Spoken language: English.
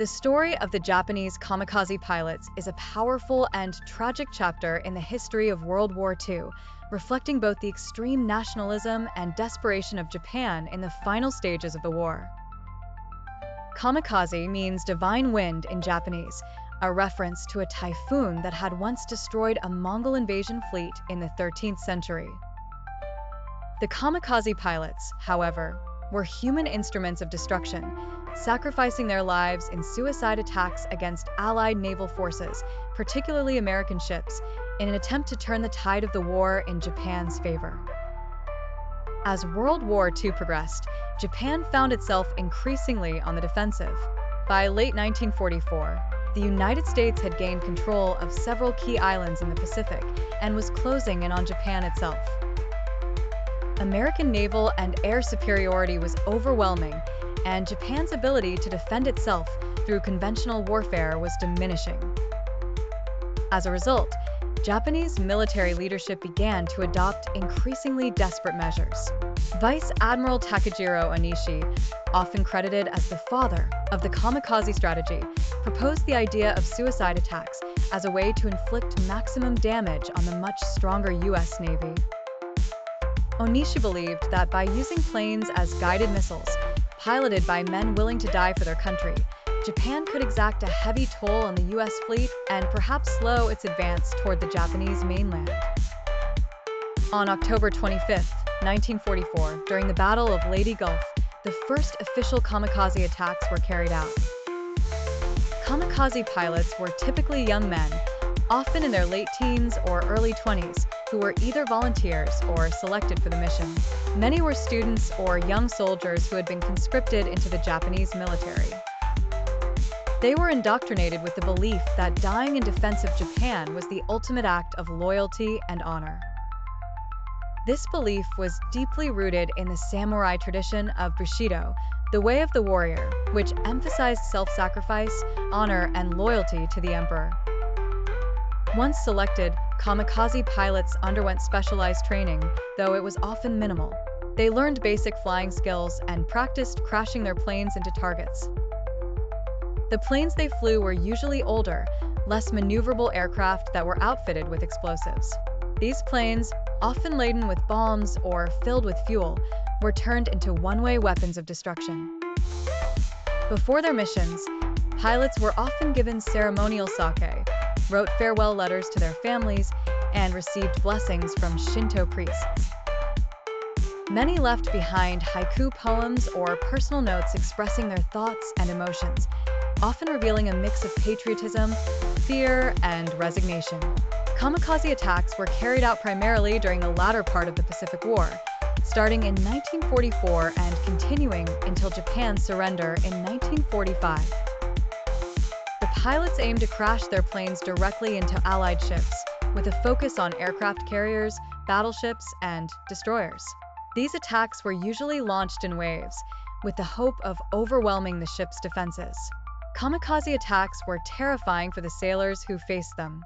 The story of the Japanese kamikaze pilots is a powerful and tragic chapter in the history of World War II, reflecting both the extreme nationalism and desperation of Japan in the final stages of the war. Kamikaze means divine wind in Japanese, a reference to a typhoon that had once destroyed a Mongol invasion fleet in the 13th century. The kamikaze pilots, however, were human instruments of destruction, sacrificing their lives in suicide attacks against Allied naval forces, particularly American ships, in an attempt to turn the tide of the war in Japan's favor. As World War II progressed, Japan found itself increasingly on the defensive. By late 1944, the United States had gained control of several key islands in the Pacific and was closing in on Japan itself. American naval and air superiority was overwhelming, and Japan's ability to defend itself through conventional warfare was diminishing. As a result, Japanese military leadership began to adopt increasingly desperate measures. Vice Admiral Takejiro Onishi, often credited as the father of the kamikaze strategy, proposed the idea of suicide attacks as a way to inflict maximum damage on the much stronger U.S. Navy. Onishi believed that by using planes as guided missiles, piloted by men willing to die for their country, Japan could exact a heavy toll on the U.S. fleet and perhaps slow its advance toward the Japanese mainland. On October 25, 1944, during the Battle of Leyte Gulf, the first official kamikaze attacks were carried out. Kamikaze pilots were typically young men, often in their late teens or early 20s, who were either volunteers or selected for the mission. Many were students or young soldiers who had been conscripted into the Japanese military. They were indoctrinated with the belief that dying in defense of Japan was the ultimate act of loyalty and honor. This belief was deeply rooted in the samurai tradition of Bushido, the way of the warrior, which emphasized self-sacrifice, honor, and loyalty to the emperor. Once selected, kamikaze pilots underwent specialized training, though it was often minimal. They learned basic flying skills and practiced crashing their planes into targets. The planes they flew were usually older, less maneuverable aircraft that were outfitted with explosives. These planes, often laden with bombs or filled with fuel, were turned into one-way weapons of destruction. Before their missions, pilots were often given ceremonial sake, wrote farewell letters to their families, and received blessings from Shinto priests. Many left behind haiku poems or personal notes expressing their thoughts and emotions, often revealing a mix of patriotism, fear, and resignation. Kamikaze attacks were carried out primarily during the latter part of the Pacific War, starting in 1944 and continuing until Japan's surrender in 1945. The pilots aimed to crash their planes directly into Allied ships, with a focus on aircraft carriers, battleships, and destroyers. These attacks were usually launched in waves, with the hope of overwhelming the ship's defenses. Kamikaze attacks were terrifying for the sailors who faced them.